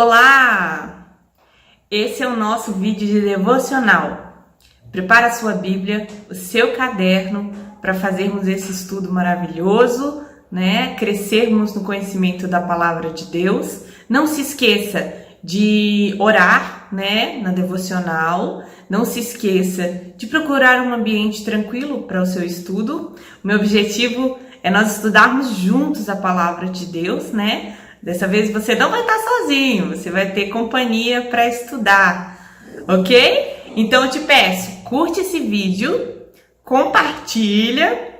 Olá! Esse é o nosso vídeo de devocional. Prepara a sua Bíblia, o seu caderno para fazermos esse estudo maravilhoso, né? Crescermos no conhecimento da palavra de Deus. Não se esqueça de orar, né, na devocional. Não se esqueça de procurar um ambiente tranquilo para o seu estudo. O meu objetivo é nós estudarmos juntos a palavra de Deus, né? Dessa vez você não vai estar sozinho, você vai ter companhia para estudar, ok? Então eu te peço, curte esse vídeo, compartilha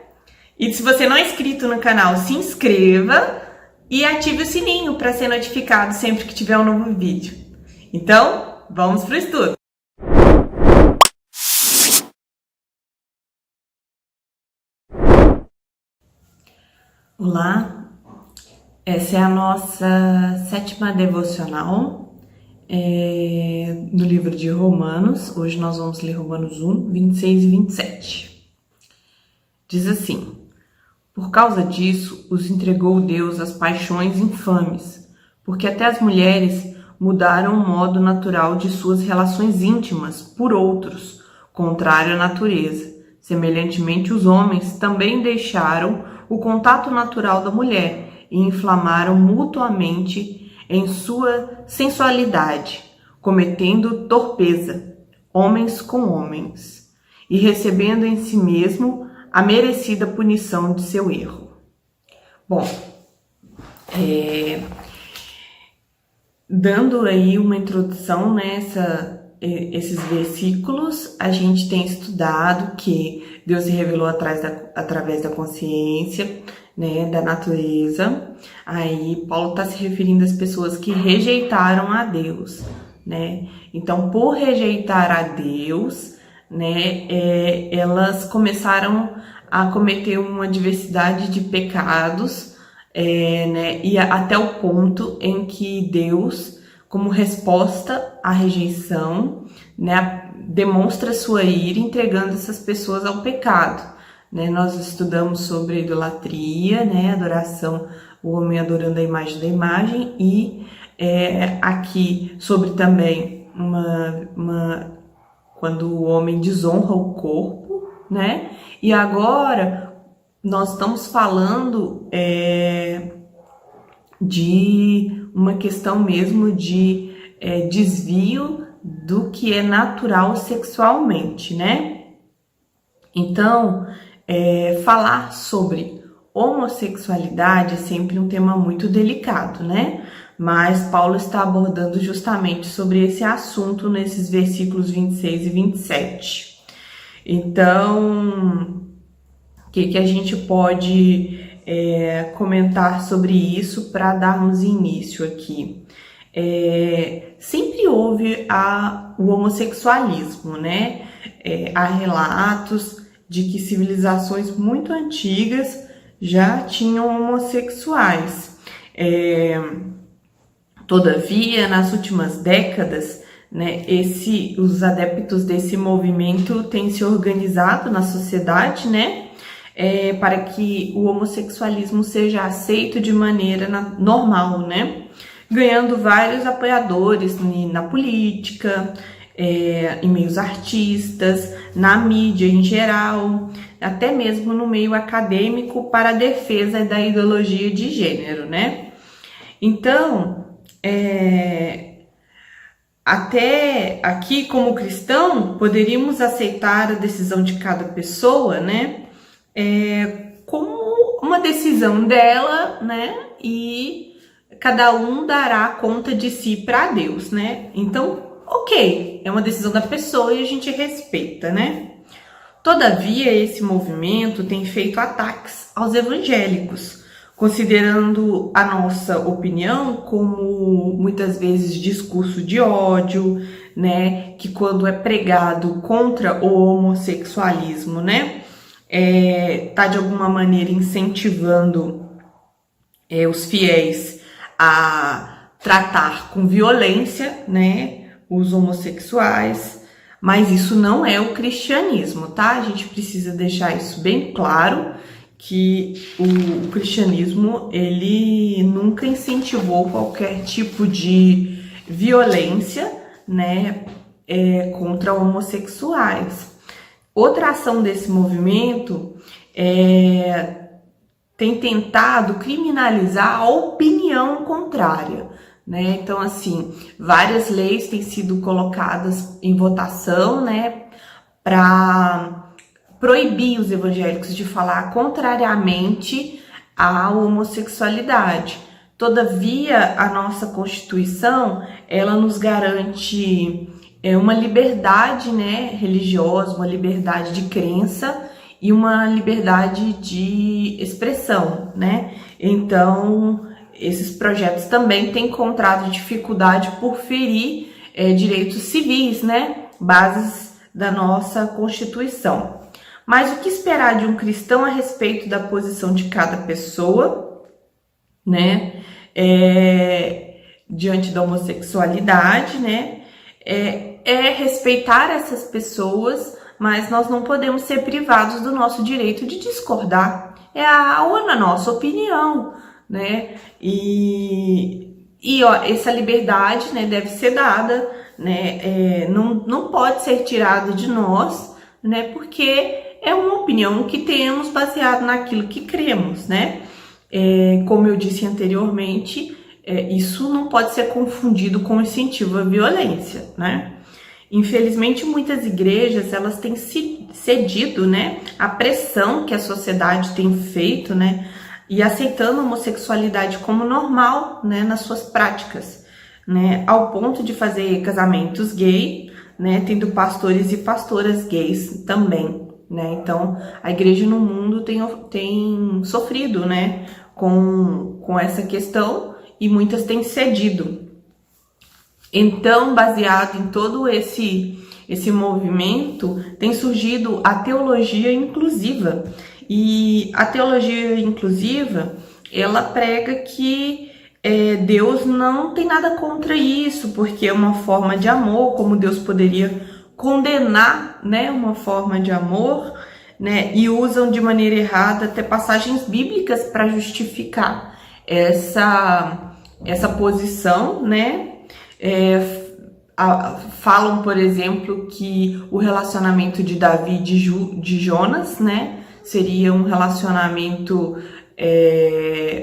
e se você não é inscrito no canal, se inscreva e ative o sininho para ser notificado sempre que tiver um novo vídeo. Então, vamos para o estudo! Olá! Essa é a nossa 7ª devocional no livro de Romanos. Hoje nós vamos ler Romanos 1, 26 e 27. Diz assim: por causa disso, os entregou Deus às paixões infames, porque até as mulheres mudaram o modo natural de suas relações íntimas por outros, contrário à natureza. Semelhantemente, os homens também deixaram o contato natural da mulher e inflamaram mutuamente em sua sensualidade, cometendo torpeza, homens com homens, e recebendo em si mesmo a merecida punição de seu erro. Bom, dando aí uma introdução esses versículos, a gente tem estudado que Deus se revelou através da consciência, né, da natureza. Aí Paulo está se referindo às pessoas que rejeitaram a Deus, né? Então, por rejeitar a Deus, né, elas começaram a cometer uma diversidade de pecados, né, e até o ponto em que Deus, como resposta à rejeição, né, demonstra sua ira entregando essas pessoas ao pecado. Né, nós estudamos sobre idolatria, né, adoração, o homem adorando a imagem da imagem, e aqui sobre também quando o homem desonra o corpo, né, e agora nós estamos falando de uma questão mesmo de desvio do que é natural sexualmente, né? Então, falar sobre homossexualidade é sempre um tema muito delicado, né? Mas Paulo está abordando justamente sobre esse assunto nesses versículos 26 e 27. Então, o que a gente pode comentar sobre isso para darmos início aqui? Sempre houve o homossexualismo, né? Há relatos de que civilizações muito antigas já tinham homossexuais. Todavia, nas últimas décadas, né, os adeptos desse movimento têm se organizado na sociedade, né, para que o homossexualismo seja aceito de maneira normal, né, ganhando vários apoiadores na política, em meios artistas, na mídia em geral, até mesmo no meio acadêmico para a defesa da ideologia de gênero, né? Então, até aqui como cristão, poderíamos aceitar a decisão de cada pessoa, né? Como uma decisão dela, né? E cada um dará conta de si para Deus, né? Então, ok, é uma decisão da pessoa e a gente respeita, né? Todavia, esse movimento tem feito ataques aos evangélicos, considerando a nossa opinião como muitas vezes discurso de ódio, né? Que quando é pregado contra o homossexualismo, né? Tá de alguma maneira incentivando os fiéis a tratar com violência, né, os homossexuais, mas isso não é o cristianismo, tá? A gente precisa deixar isso bem claro, que o cristianismo, ele nunca incentivou qualquer tipo de violência, né, contra homossexuais. Outra ação desse movimento tem tentado criminalizar a opinião contrária, né? Então, assim, várias leis têm sido colocadas em votação, né, para proibir os evangélicos de falar contrariamente à homossexualidade. Todavia, a nossa Constituição, ela nos garante uma liberdade, né, religiosa, uma liberdade de crença e uma liberdade de expressão, né? Então, esses projetos também têm encontrado dificuldade por ferir direitos civis, né? Bases da nossa Constituição. Mas o que esperar de um cristão a respeito da posição de cada pessoa, né? Diante da homossexualidade, né? Respeitar essas pessoas, mas nós não podemos ser privados do nosso direito de discordar. É a nossa opinião, né? Essa liberdade, né, deve ser dada, né? Não pode ser tirada de nós, né? Porque é uma opinião que temos baseado naquilo que cremos, né? Como eu disse anteriormente, isso não pode ser confundido com incentivo à violência, né? Infelizmente, muitas igrejas, elas têm cedido, né, à pressão que a sociedade tem feito, né, e aceitando a homossexualidade como normal, né, nas suas práticas, né, ao ponto de fazer casamentos gay, né, tendo pastores e pastoras gays também, né. Então, a igreja no mundo tem sofrido, né, com essa questão, e muitas têm cedido. Então, baseado em todo esse movimento, tem surgido a teologia inclusiva. E a teologia inclusiva, ela prega que Deus não tem nada contra isso, porque é uma forma de amor, como Deus poderia condenar, né, uma forma de amor, né, e usam de maneira errada até passagens bíblicas para justificar essa posição, né? Falam, por exemplo, que o relacionamento de Davi e de Jonas, né, seria um relacionamento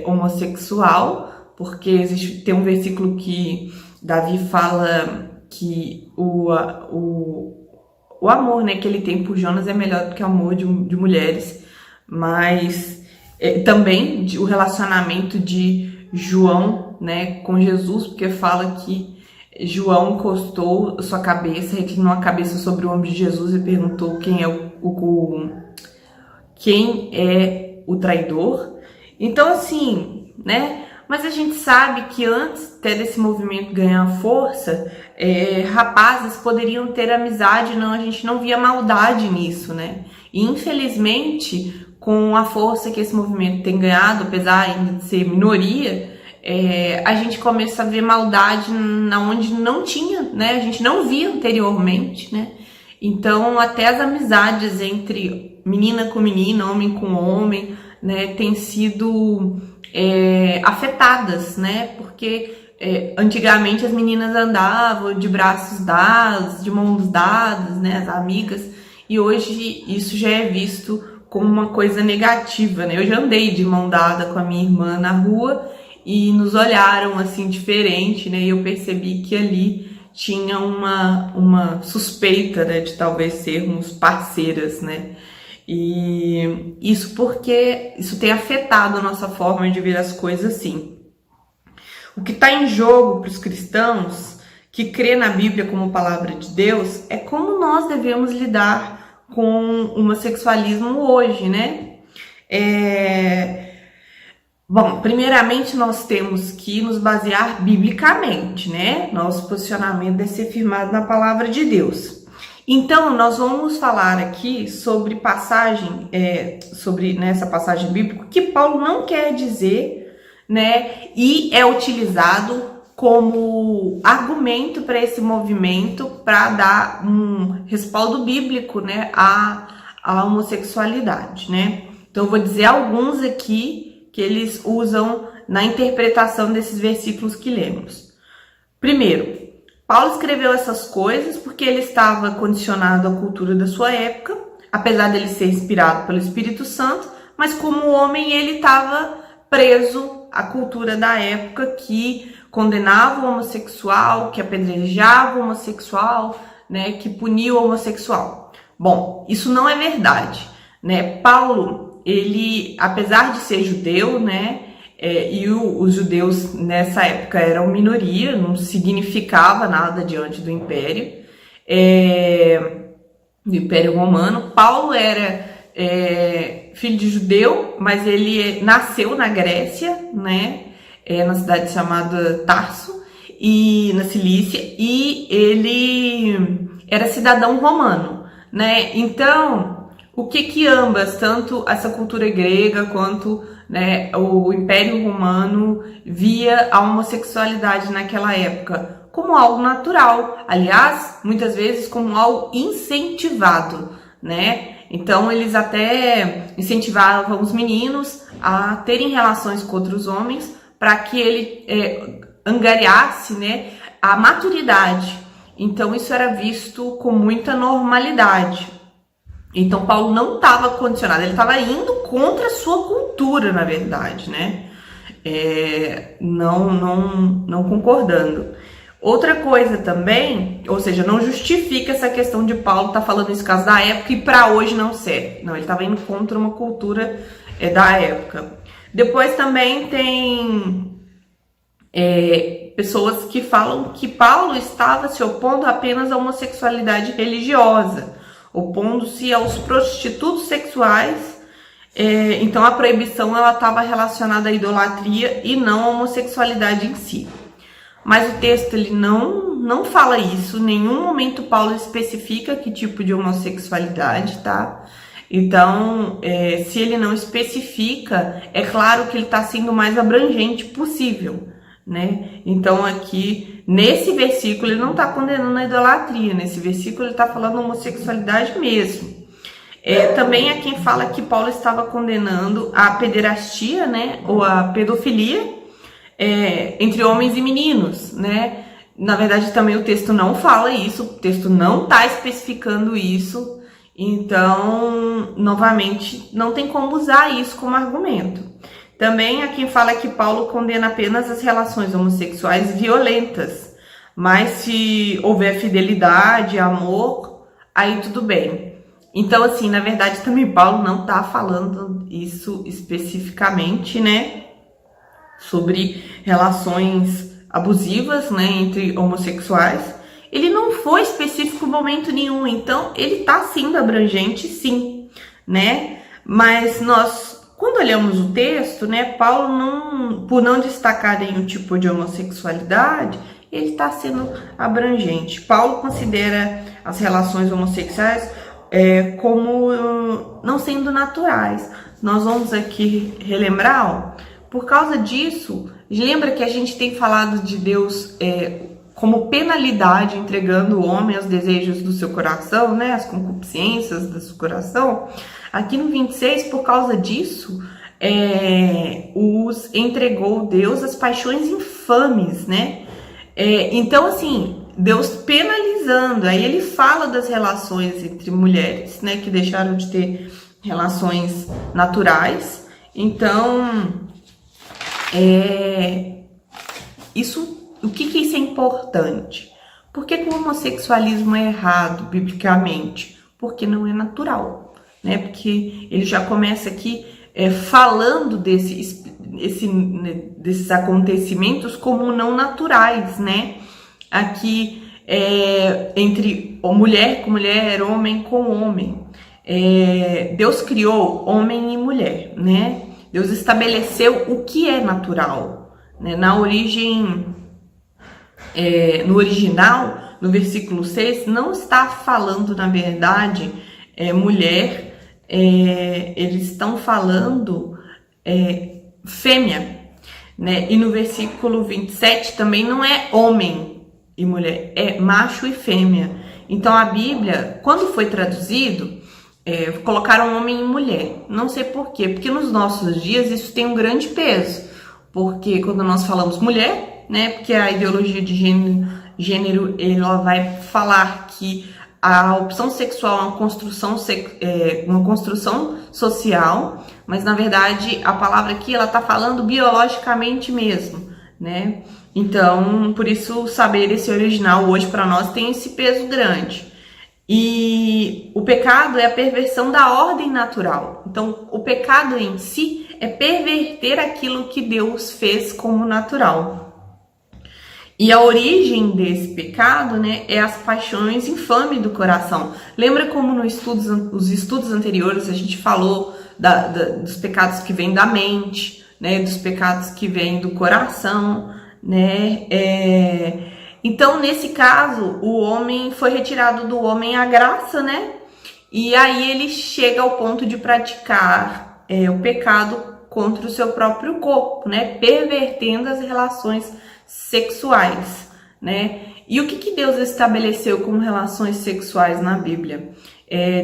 homossexual, porque tem um versículo que Davi fala que o amor, né, que ele tem por Jonas é melhor do que o amor de mulheres, mas também o relacionamento de João, né, com Jesus, porque fala que João encostou sua cabeça, reclinou a cabeça sobre o ombro de Jesus e perguntou quem é o traidor. Então, assim, né? Mas a gente sabe que antes até desse movimento ganhar força, rapazes poderiam ter amizade, a gente não via maldade nisso, né? E infelizmente, com a força que esse movimento tem ganhado, apesar ainda de ser minoria, a gente começa a ver maldade na onde não tinha, né? A gente não via anteriormente, né? Então, até as amizades entre menina com menina, homem com homem, né, têm sido afetadas, né? Porque antigamente as meninas andavam de braços dados, de mãos dadas, né? As amigas, e hoje isso já é visto como uma coisa negativa, né? Eu já andei de mão dada com a minha irmã na rua e nos olharam assim diferente, né? E eu percebi que ali tinha uma suspeita, né, de talvez sermos parceiras, né? E isso porque isso tem afetado a nossa forma de ver as coisas assim. O que está em jogo para os cristãos que crê na Bíblia como palavra de Deus é como nós devemos lidar com o homossexualismo hoje, né? Bom, primeiramente nós temos que nos basear biblicamente, né? Nosso posicionamento deve ser firmado na palavra de Deus. Então, nós vamos falar aqui sobre nessa passagem bíblica, que Paulo não quer dizer, né? E é utilizado como argumento para esse movimento, para dar um respaldo bíblico, né, à homossexualidade, né? Então, eu vou dizer alguns aqui que eles usam na interpretação desses versículos que lemos. Primeiro, Paulo escreveu essas coisas porque ele estava condicionado à cultura da sua época, apesar dele ser inspirado pelo Espírito Santo, mas como homem ele estava preso à cultura da época que condenava o homossexual, que apedrejava o homossexual, né, que punia o homossexual. Bom, isso não é verdade, né? Paulo, ele, apesar de ser judeu, né, os judeus nessa época eram minoria, não significava nada diante do Império Romano. Paulo era filho de judeu, mas ele nasceu na Grécia, né, na cidade chamada Tarso, e na Cilícia, e ele era cidadão romano, né? Então, o que ambas, tanto essa cultura grega quanto, né, o Império Romano, via a homossexualidade naquela época como algo natural, aliás, muitas vezes como algo incentivado, né? Então eles até incentivavam os meninos a terem relações com outros homens para que ele angariasse, né, a maturidade. Então isso era visto com muita normalidade. Então Paulo não estava condicionado, ele estava indo contra a sua cultura, na verdade, né? Não concordando. Outra coisa também, ou seja, não justifica essa questão de Paulo estar falando nesse caso da época e para hoje não serve. Não, ele estava indo contra uma cultura da época. Depois também tem pessoas que falam que Paulo estava se opondo apenas à homossexualidade religiosa, opondo-se aos prostitutos sexuais. Então a proibição ela estava relacionada à idolatria e não à homossexualidade em si. Mas o texto ele não fala isso, em nenhum momento Paulo especifica que tipo de homossexualidade, tá? Então, se ele não especifica, é claro que ele está sendo o mais abrangente possível, né? Então aqui, nesse versículo, ele não está condenando a idolatria, nesse versículo ele está falando homossexualidade mesmo. Também é quem fala que Paulo estava condenando a pederastia, né, ou a pedofilia entre homens e meninos, né? Na verdade, também o texto não fala isso, o texto não está especificando isso, então, novamente, não tem como usar isso como argumento. Também há quem fala que Paulo condena apenas as relações homossexuais violentas, mas se houver fidelidade, amor, aí tudo bem. Então, assim, na verdade, também Paulo não está falando isso especificamente, né, sobre relações abusivas, né, entre homossexuais. Ele não foi específico em momento nenhum, então ele está sendo abrangente, sim, né? Mas nós, quando olhamos o texto, né, Paulo, por não destacar nenhum tipo de homossexualidade, ele está sendo abrangente. Paulo considera as relações homossexuais como não sendo naturais. Nós vamos aqui relembrar, ó. Por causa disso, lembra que a gente tem falado de Deus como penalidade, entregando o homem aos desejos do seu coração, né, as concupiscências do seu coração. Aqui no 26, por causa disso, os entregou Deus às paixões infames, né? Então, assim, Deus penalizando. Aí ele fala das relações entre mulheres, né, que deixaram de ter relações naturais. Então, o que isso é importante? Por que o homossexualismo é errado biblicamente? Porque não é natural, né? Porque ele já começa aqui falando desses acontecimentos como não naturais, né? Aqui entre mulher com mulher, homem com homem. Deus criou homem e mulher, né? Deus estabeleceu o que é natural, né? Na origem, no original, no versículo 6, não está falando, na verdade, mulher, eles estão falando fêmea, né? E no versículo 27 também não é homem e mulher, é macho e fêmea. Então a Bíblia, quando foi traduzido, colocaram homem e mulher. Não sei por quê, porque nos nossos dias isso tem um grande peso. Porque quando nós falamos mulher, né? Porque a ideologia de gênero ela vai falar que a opção sexual é uma construção social, mas na verdade a palavra aqui ela tá falando biologicamente mesmo, né? Então, por isso saber esse original hoje para nós tem esse peso grande. E o pecado é a perversão da ordem natural. Então, o pecado em si é perverter aquilo que Deus fez como natural. E a origem desse pecado, né, é as paixões infames do coração. Lembra como nos estudos anteriores a gente falou dos pecados que vêm da mente, né, dos pecados que vêm do coração, né? Então, nesse caso, o homem foi retirado do homem a graça, né? E aí ele chega ao ponto de praticar o pecado contra o seu próprio corpo, né? Pervertendo as relações sexuais, né? E o que Deus estabeleceu como relações sexuais na Bíblia?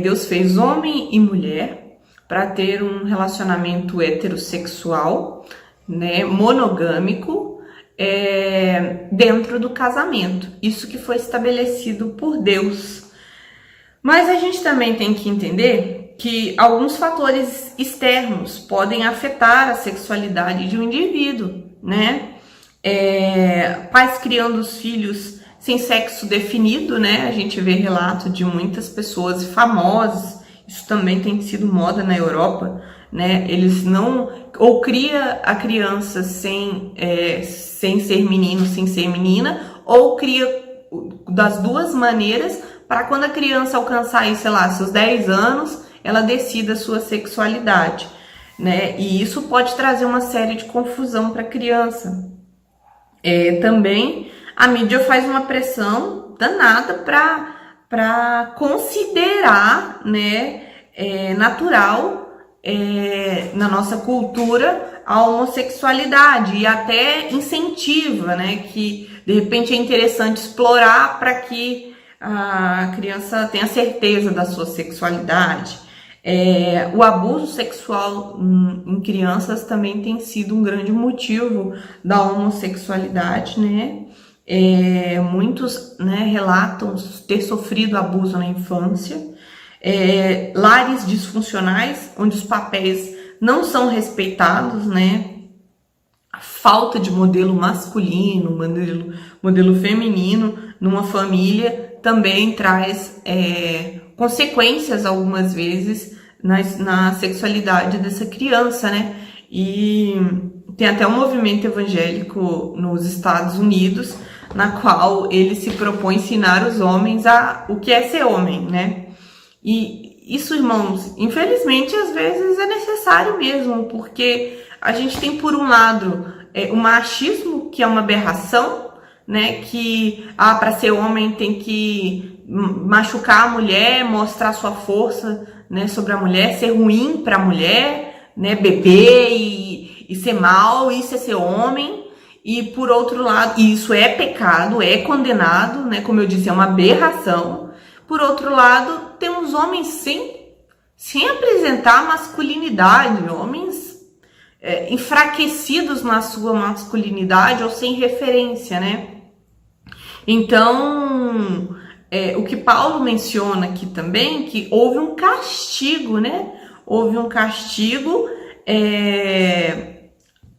Deus fez homem e mulher para ter um relacionamento heterossexual, né? Monogâmico, dentro do casamento. Isso que foi estabelecido por Deus. Mas a gente também tem que entender que alguns fatores externos podem afetar a sexualidade de um indivíduo, né? Pais criando os filhos sem sexo definido, né? A gente vê relato de muitas pessoas famosas, isso também tem sido moda na Europa, né? Eles não, ou cria a criança sem ser menino, sem ser menina, ou cria das duas maneiras, para quando a criança alcançar aí, sei lá, seus 10 anos, ela decida a sua sexualidade, né? E isso pode trazer uma série de confusão para a criança. Também a mídia faz uma pressão danada para considerar, né, natural na nossa cultura a homossexualidade, e até incentiva, né, que de repente é interessante explorar para que a criança tenha certeza da sua sexualidade. O abuso sexual em crianças também tem sido um grande motivo da homossexualidade, né? Muitos, né, relatam ter sofrido abuso na infância. Lares disfuncionais, onde os papéis não são respeitados, né? A falta de modelo masculino, modelo feminino numa família também traz consequências algumas vezes na sexualidade dessa criança, né? E tem até um movimento evangélico nos Estados Unidos, na qual ele se propõe ensinar os homens o que é ser homem, né? E isso, irmãos, infelizmente às vezes é necessário mesmo, porque a gente tem por um lado o machismo, que é uma aberração, né? Que para ser homem tem que machucar a mulher, mostrar sua força, né, sobre a mulher, ser ruim para a mulher, né, beber e ser mal, isso é ser homem. E por outro lado, isso é pecado, é condenado, né, como eu disse, é uma aberração. Por outro lado, temos homens sem apresentar masculinidade, homens enfraquecidos na sua masculinidade ou sem referência, né? Então, o que Paulo menciona aqui também, que houve um castigo, né? Houve um castigo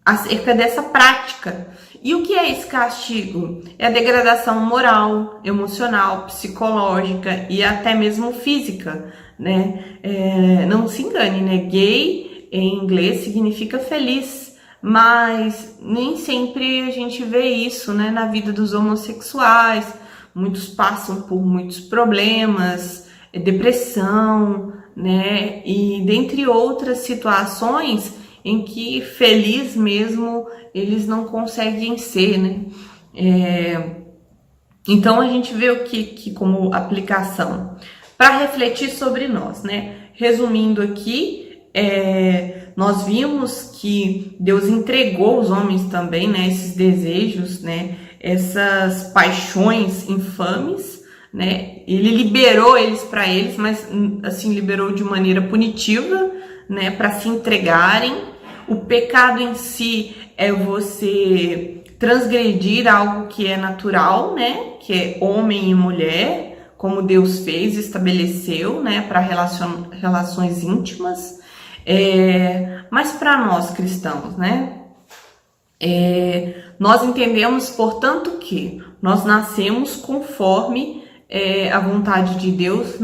acerca dessa prática. E o que é esse castigo? É a degradação moral, emocional, psicológica e até mesmo física, né? Não se engane, né? Gay em inglês significa feliz, mas nem sempre a gente vê isso, né, na vida dos homossexuais. Muitos passam por muitos problemas, depressão, né? E dentre outras situações em que feliz mesmo eles não conseguem ser, né? Então a gente vê o que como aplicação para refletir sobre nós, né? Resumindo aqui, nós vimos que Deus entregou os homens também, né, esses desejos, né, essas paixões infames, né? Ele liberou eles para eles, mas assim liberou de maneira punitiva, né, para se entregarem. O pecado em si é você transgredir algo que é natural, né? Que é homem e mulher, como Deus fez, estabeleceu, né? Para relações íntimas. Mas para nós cristãos, né? Nós entendemos, portanto, que nós nascemos conforme a vontade de Deus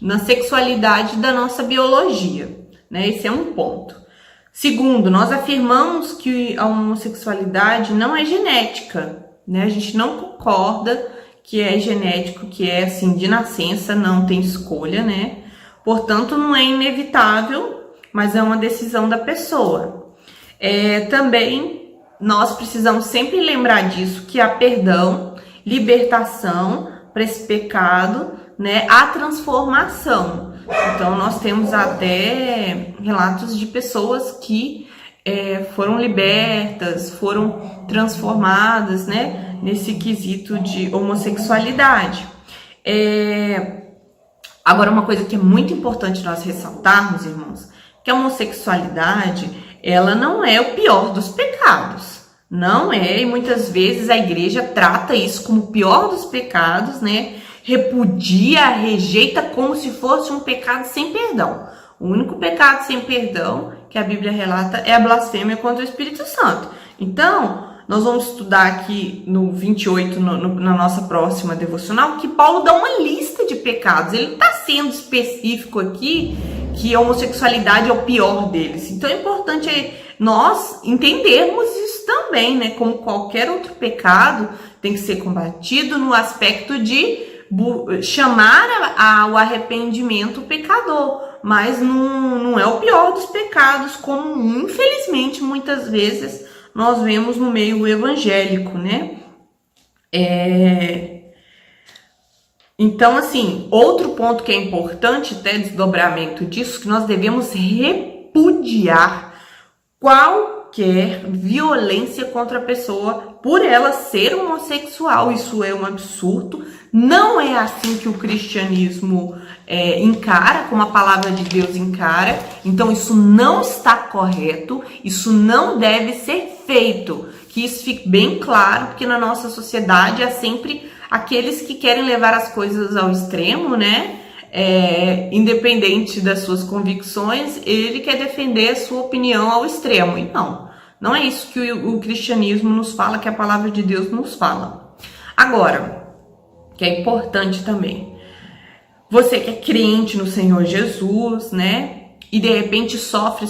na sexualidade da nossa biologia, né? Esse é um ponto. Segundo, nós afirmamos que a homossexualidade não é genética, né? A gente não concorda que é genético, que é assim de nascença, não tem escolha, né? Portanto, não é inevitável, mas é uma decisão da pessoa. Também nós precisamos sempre lembrar disso, que há perdão, libertação para esse pecado, né? A transformação. Então, nós temos até relatos de pessoas que foram libertas, foram transformadas, né? Nesse quesito de homossexualidade. Agora, uma coisa que é muito importante nós ressaltarmos, irmãos, que a homossexualidade, ela não é o pior dos pecados. Não é, e muitas vezes a igreja trata isso como o pior dos pecados, né? Repudia, rejeita como se fosse um pecado sem perdão. O único pecado sem perdão que a Bíblia relata é a blasfêmia contra o Espírito Santo. Então, nós vamos estudar aqui no 28, na nossa próxima devocional, que Paulo dá uma lista de pecados. Ele está sendo específico aqui que a homossexualidade é o pior deles. Então, é importante nós entendermos isso também, né? Como qualquer outro pecado, tem que ser combatido no aspecto de chamar ao arrependimento o pecador, mas não é o pior dos pecados, como infelizmente muitas vezes nós vemos no meio evangélico, né? Então, assim, outro ponto que é importante, até desdobramento disso, que nós devemos repudiar qualquer violência contra a pessoa por ela ser homossexual. Isso é um absurdo. Não é assim que o cristianismo encara, como a palavra de Deus encara. Então, isso não está correto, isso não deve ser feito. Que isso fique bem claro, porque na nossa sociedade há sempre aqueles que querem levar as coisas ao extremo, né? Independente das suas convicções, ele quer defender a sua opinião ao extremo. E não é isso que o cristianismo nos fala, que a palavra de Deus nos fala. Agora, que é importante também, você que é crente no Senhor Jesus, né? E de repente sofre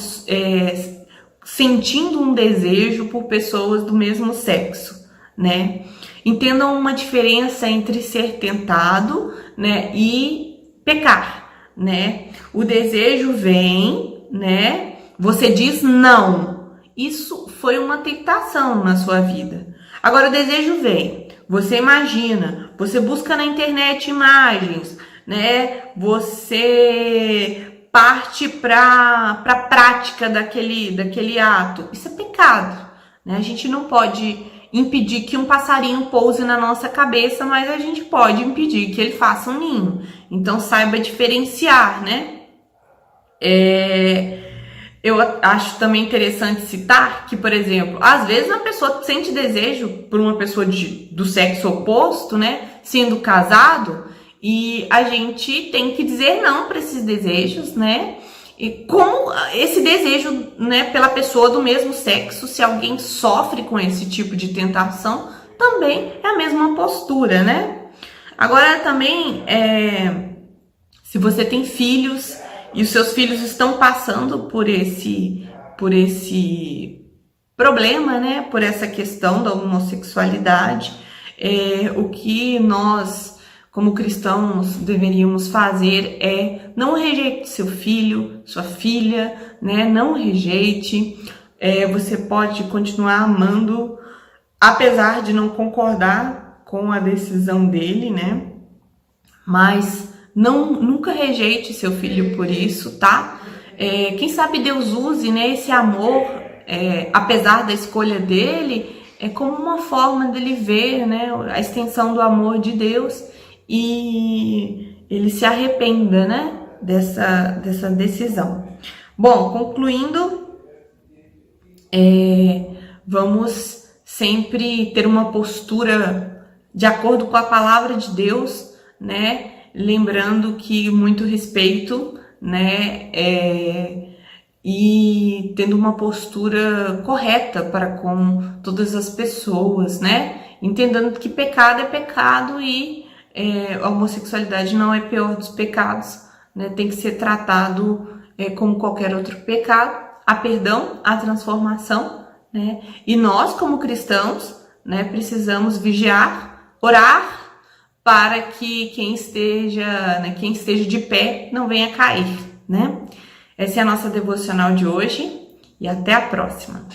sentindo um desejo por pessoas do mesmo sexo, né? Entendam uma diferença entre ser tentado, né, e pecar, né? O desejo vem, né? Você diz não. Isso foi uma tentação na sua vida. Agora o desejo vem. Você imagina, você busca na internet imagens, né? Você parte para a prática daquele ato. Isso é pecado, né? A gente não pode impedir que um passarinho pouse na nossa cabeça, mas a gente pode impedir que ele faça um ninho. Então saiba diferenciar, né? Eu acho também interessante citar que, por exemplo, às vezes uma pessoa sente desejo por uma pessoa do sexo oposto, né? Sendo casado, e a gente tem que dizer não para esses desejos, né? E como esse desejo, né, pela pessoa do mesmo sexo, se alguém sofre com esse tipo de tentação, também é a mesma postura, né? Agora também, se você tem filhos e os seus filhos estão passando por esse problema, né, por essa questão da homossexualidade, o que nós, como cristãos, deveríamos fazer é não rejeite seu filho, sua filha, né? Não rejeite. Você pode continuar amando, apesar de não concordar com a decisão dele, né? Mas nunca rejeite seu filho por isso, tá? Quem sabe Deus use, né, esse amor, apesar da escolha dele, como uma forma dele ver, né, a extensão do amor de Deus, e ele se arrependa, né, dessa decisão. Bom, concluindo, vamos sempre ter uma postura de acordo com a palavra de Deus, né? Lembrando que muito respeito, né? E tendo uma postura correta para com todas as pessoas, né? Entendendo que pecado é pecado e a homossexualidade não é pior dos pecados, né? Tem que ser tratado como qualquer outro pecado. Há perdão, há transformação, né? E nós, como cristãos, né, precisamos vigiar, orar para que quem esteja de pé não venha cair, né? Essa é a nossa devocional de hoje e até a próxima.